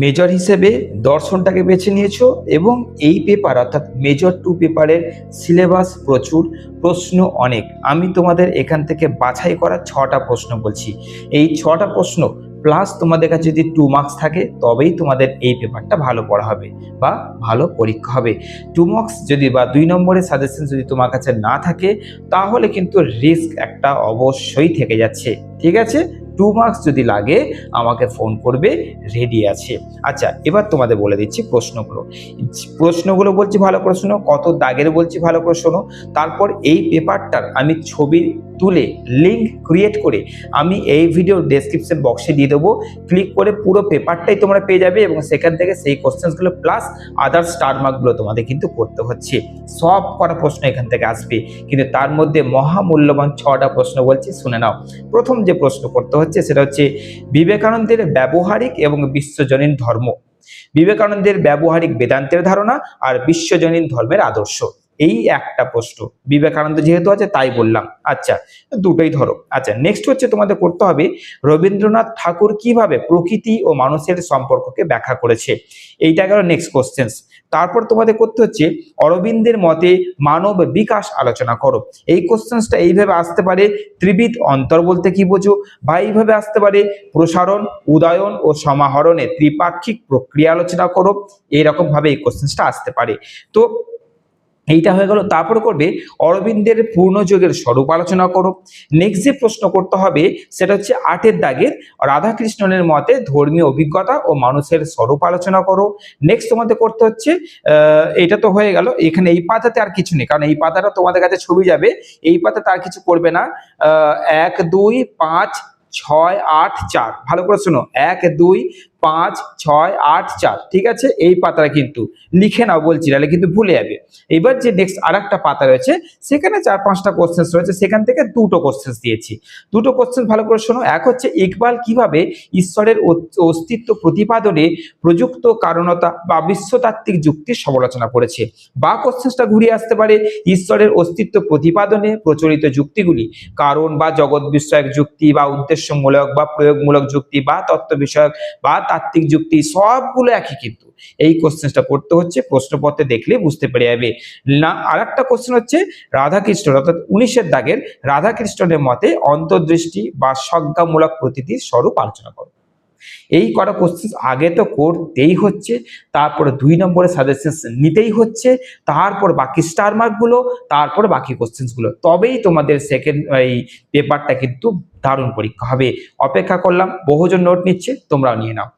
Major হিসেবে দর্শনটাকে বেছে নিয়েছো এবং এই পেপার অর্থাৎ মেজর 2 পেপারের সিলেবাস প্রচুর, প্রশ্ন অনেক। আমি তোমাদের এখান থেকে বাছাই করা 6টা প্রশ্ন বলছি। এই 6টা প্রশ্ন প্লাস তোমাদের কাছে যদি 2 মার্কস থাকে তবেই তোমাদের এই পেপারটা ভালো পড়া হবে বা ভালো পরীক্ষা হবে। 2 মার্কস যদি বা 2 নম্বরের সাজেশন যদি তোমার কাছে না থাকে তাহলে কিন্তু রিস্ক একটা অবশ্যই থেকে যাচ্ছে, ঠিক আছে? 2 মার্কস যদি লাগে আমাকে ফোন করবে, রেডি আছে। আচ্ছা, এবার তোমাদের বলে দিচ্ছি প্রশ্নগুলো বলছি ভালো করে শোনো, কত দাগের বলছি ভালো করে শোনো। তারপর এই পেপারটার আমি ছবি তুলে লিঙ্ক ক্রিয়েট করে আমি এই ভিডিও ডেসক্রিপশন বক্সে দিয়ে দেবো। ক্লিক করে পুরো পেপারটাই তোমরা পেয়ে যাবে এবং সেখান থেকে সেই কোশ্চেন্সগুলো প্লাস আদার স্টার মার্কগুলো তোমাদের কিন্তু করতে হচ্ছে। সব কটা প্রশ্ন এখান থেকে আসবে, কিন্তু তার মধ্যে মহামূল্যবান 6টা প্রশ্ন বলছি, শুনে নাও। প্রথম যে প্রশ্ন করতে হচ্ছে সেটা হচ্ছে বিবেকানন্দের ব্যবহারিক এবং বিশ্বজনীন ধর্ম। বিবেকানন্দের ব্যবহারিক বেদান্তের ধারণা আর বিশ্বজনীন ধর্মের আদর্শ, এই একটা প্রশ্ন। বিবেকানন্দ যেহেতু আছে তাই বললাম। আচ্ছা, দুটোই ধরো। আচ্ছা, নেক্সট হচ্ছে তোমাদের করতে হবে রবীন্দ্রনাথ ঠাকুর কিভাবে প্রকৃতি ও মানুষের সম্পর্ককে ব্যাখ্যা করেছে, এইটা গেল নেক্সট কোশ্চেন। তারপর তোমাদের করতে হচ্ছে অরবিন্দের মতে মানব বিকাশ আলোচনা করো। এই কোশ্চেন্সটা এইভাবে আসতে পারে, ত্রিবিধ অন্তর বলতে কি বোঝো, বা এইভাবে আসতে পারে প্রসারণ, উদয়ন ও সমাহরণে ত্রিপাক্ষিক প্রক্রিয়া আলোচনা করো। এইরকম ভাবে এই কোশ্চেন্সটা আসতে পারে। তো এইটা হয়ে গেল। তারপর করবে অরবিন্দের পূর্ণযোগের স্বরূপ আলোচনা করো। নেক্সট যে প্রশ্ন করতে হবে সেটা হচ্ছে 8 দাগের রাধাকৃষ্ণনের মতে ধর্মীয় অভিজ্ঞতা ও মানুষের স্বরূপ আলোচনা করো। নেক্সট তোমাদের করতে হচ্ছে এটা তো হয়ে গেল, এখানে এই পাতাতে আর কিছু নেই, কারণ এই পাতাটা তোমাদের কাছে ছবি যাবে, এই পাতাতে আর কিছু করবে না। 1 2 5 6 8 4, ভালো করে শোনো, 1 2 5 6 8 4, ঠিক আছে? এই পাতাটা কিন্তু লিখে নাও বলছি, তাহলে কিন্তু ভুলে যাবে। এবার যে নেক্সট আরেকটা পাতা রয়েছে সেখানে 4-5টা কোশ্চেন রয়েছে, সেখান থেকে দুটো কোশ্চেন দিয়েছি। দুটো কোশ্চেন ভালো করে শোনো। এক হচ্ছে ইকবাল কিভাবে ঈশ্বরের অস্তিত্ব প্রতিপাদনে প্রযুক্ত কারণতা বা বিশ্বতাত্ত্বিক যুক্তির সমালোচনা করেছে, বা কোশ্চেনটা ঘুরিয়ে আসতে পারে ঈশ্বরের অস্তিত্ব প্রতিপাদনে প্রচলিত যুক্তিগুলি কারণ বা জগৎ বিষয়ক যুক্তি বা উদ্দেশ্যমূলক বা প্রয়োগমূলক যুক্তি বা তত্ত্ব বিষয়ক বা তাত্ত্বিক যুক্তি সবগুলো একই, কিন্তু এই কোশ্চেনটা করতে হচ্ছে প্রশ্নপত্রে দেখলে বুঝতে পেরে যাবে না। আরেকটা কোশ্চেন হচ্ছে রাধাকৃষ্ণ অর্থাৎ 19 দাগের রাধাকৃষ্ণনের মতে অন্তর্দৃষ্টি বা সংজ্ঞামূলক প্রতীতির স্বরূপ আলোচনা করো। এই কটা কোশ্চেন আগে তো করতেই হচ্ছে, তারপরে 2 নম্বরের সাজেশন নিতেই হচ্ছে, তারপর বাকি স্টার মার্ক গুলো, তারপর বাকি কোশ্চেন গুলো, তবেই তোমাদের সেকেন্ড এই পেপারটা কিন্তু দারুণ পরীক্ষা হবে। অপেক্ষা করলাম, বহুজন নোট নিচ্ছে, তোমরাও নিয়ে নাও।